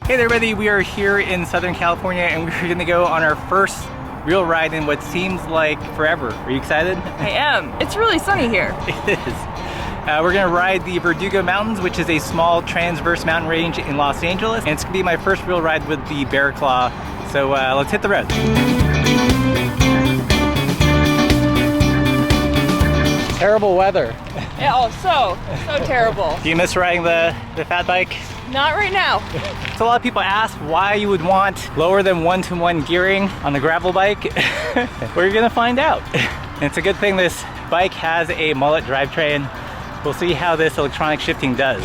Hey there, everybody, we are here in Southern California and we're gonna go on our first real ride in what seems like forever. Are you excited? I am. It's really sunny here. It is. We're gonna ride the Verdugo Mountains, which is a small transverse mountain range in Los Angeles. And it's gonna be my first real ride with the Bear Claw. So let's hit the road. Terrible weather. Yeah, so terrible. Do you miss riding the fat bike? Not right now. So a lot of people ask why you would want lower than 1-to-1 gearing on the gravel bike. We're gonna find out. And it's a good thing this bike has a mullet drivetrain. We'll see how this electronic shifting does.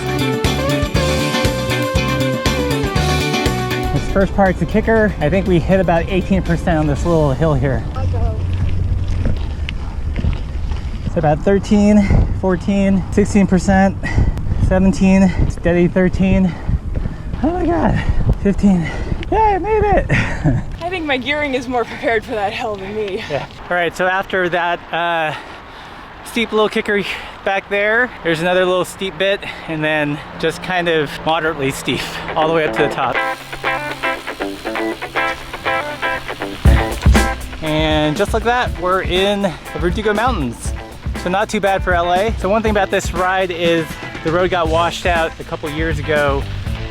This first part's the kicker. I think we hit about 18% on this little hill here. So about 13, 14, 16%, 17, steady 13. Oh my God, 15. Yeah, I made it. I think my gearing is more prepared for that hill than me. Yeah. All right, so after that steep little kicker back there, there's another little steep bit, and then just kind of moderately steep all the way up to the top. And just like that, we're in the Verdugo Mountains. So not too bad for LA. So one thing about this ride is the road got washed out a couple years ago.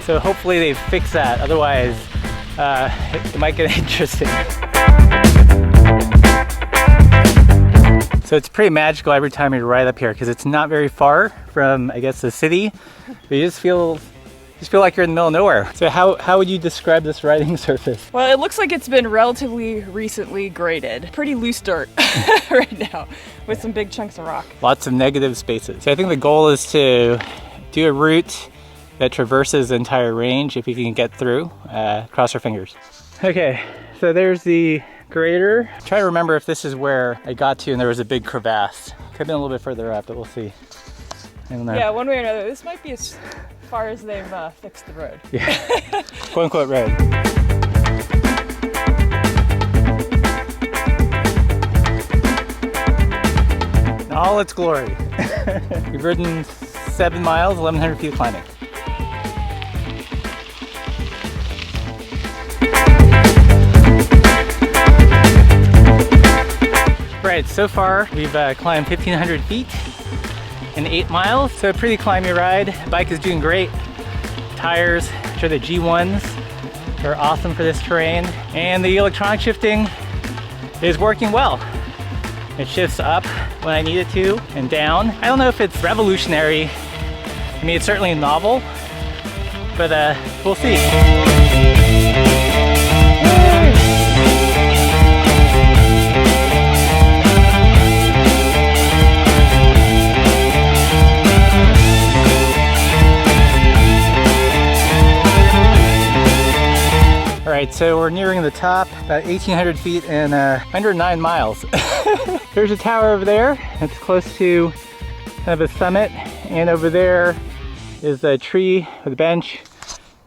So hopefully they fix that. Otherwise, it might get interesting. So it's pretty magical every time you ride up here because it's not very far from, I guess, the city. But you just feel like you're in the middle of nowhere. So how would you describe this riding surface? Well, it looks like it's been relatively recently graded. Pretty loose dirt right now with some big chunks of rock. Lots of negative spaces. So I think the goal is to do a route that traverses the entire range if you can get through. Cross your fingers. Okay, so there's the grader. Try to remember if this is where I got to and there was a big crevasse. Could have been a little bit further up, but we'll see. I don't know. Yeah, one way or another. This might be as far as they've fixed the road. Yeah, quote unquote road. In all its glory. We've ridden 7 miles, 1,100 feet of climbing. Right, so far we've climbed 1,500 feet in 8 miles, so a pretty climby ride. The bike is doing great. Tires, which are the G1s, are awesome for this terrain, and the electronic shifting is working well. It shifts up when I need it to and down. I don't know if it's revolutionary. I mean, it's certainly novel, but we'll see. Alright, so we're nearing the top, about 1,800 feet and under 9 miles. There's a tower over there. It's close to kind of a summit, and over there is a tree with a bench.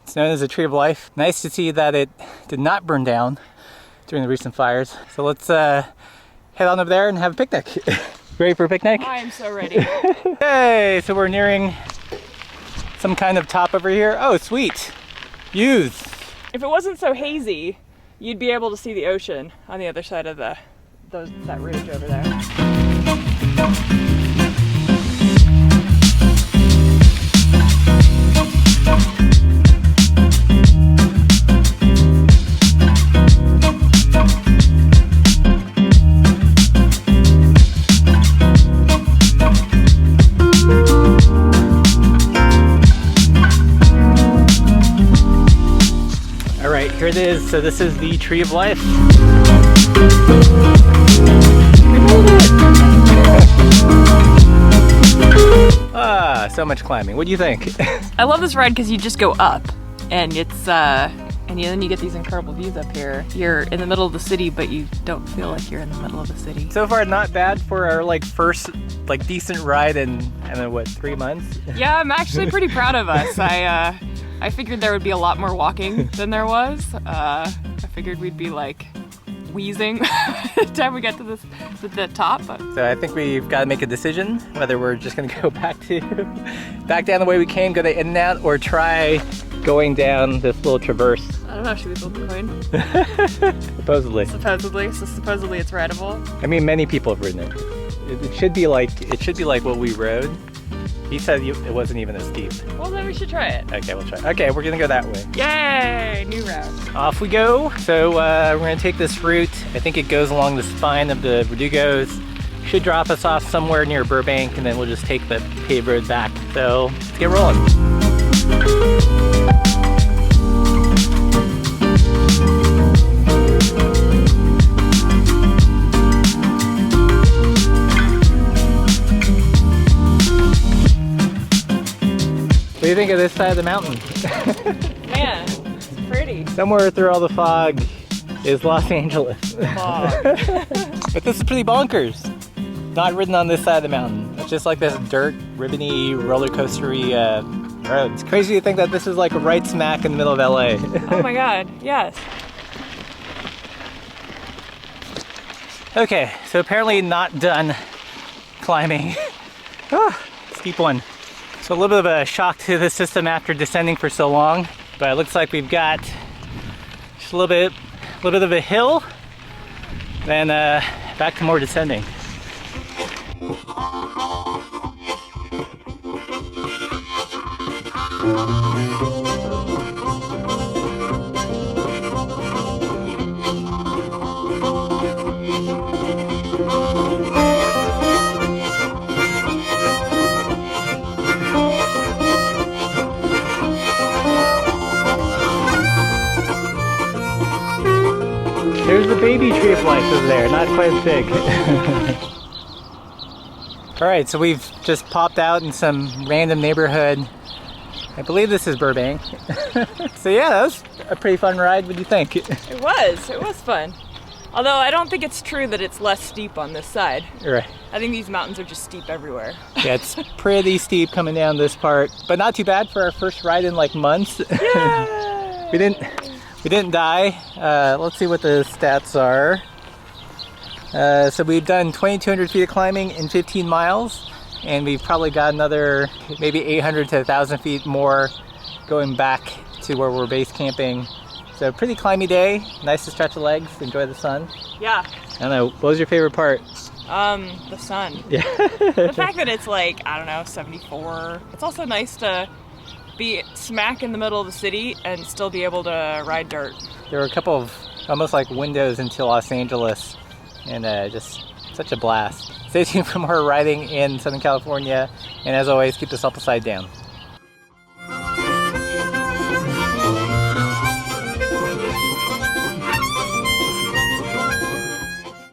It's known as the Tree of Life. Nice to see that it did not burn down during the recent fires. So let's head on over there and have a picnic. Ready for a picnic? I am so ready. Hey, so we're nearing some kind of top over here. Oh, sweet. Views. If it wasn't so hazy, you'd be able to see the ocean on the other side of that ridge over there. Here it is. So this is the Tree of Life. Ah, so much climbing. What do you think? I love this ride because you just go up, and it's and then you get these incredible views up here. You're in the middle of the city, but you don't feel like you're in the middle of the city. So far, not bad for our first decent ride in, I don't know, what, 3 months? Yeah, I'm actually pretty proud of us. I figured there would be a lot more walking than there was. I figured we'd be wheezing by the time we get to the top. So I think we've got to make a decision whether we're just going to go back down the way we came, go to In-N-Out, or try going down this little traverse. I don't know, should we flip a coin? Supposedly. Supposedly, so supposedly it's rideable. I mean, many people have ridden it. It should be like what we rode. He said it wasn't even as steep. Well, then we should try it. Okay, we'll try. Okay, we're gonna go that way. Yay! New route. Off we go. So we're gonna take this route. I think it goes along the spine of the Verdugos. Should drop us off somewhere near Burbank, and then we'll just take the paved road back. So let's get rolling. What do you think of this side of the mountain? Man, it's pretty. Somewhere through all the fog is Los Angeles. Fog. But this is pretty bonkers. Not ridden on this side of the mountain. It's just like this dirt, ribbony, roller coastery road. It's crazy to think that this is like right smack in the middle of LA. Oh my god, yes. Okay, so apparently not done climbing. Steep one. So a little bit of a shock to the system after descending for so long, but it looks like we've got just a little bit of a hill, then back to more descending. There's the baby tree of life over there, not quite as big. Alright, so we've just popped out in some random neighborhood. I believe this is Burbank. So yeah, that was a pretty fun ride. What do you think? It was fun. Although I don't think it's true that it's less steep on this side. Right. I think these mountains are just steep everywhere. Yeah, it's pretty steep coming down this part, but not too bad for our first ride in like months. Yay! We didn't die. Let's see what the stats are. So we've done 2,200 feet of climbing in 15 miles, and we've probably got another maybe 800 to 1,000 feet more going back to where we're base camping. So pretty climby day. Nice to stretch the legs, enjoy the sun. Yeah. I don't know, what was your favorite part? The sun. Yeah. The fact that it's like, I don't know, 74. It's also nice to be smack in the middle of the city and still be able to ride dirt. There were a couple of almost like windows into Los Angeles, and just such a blast. Stay tuned for more riding in Southern California, and as always, keep the self upside down.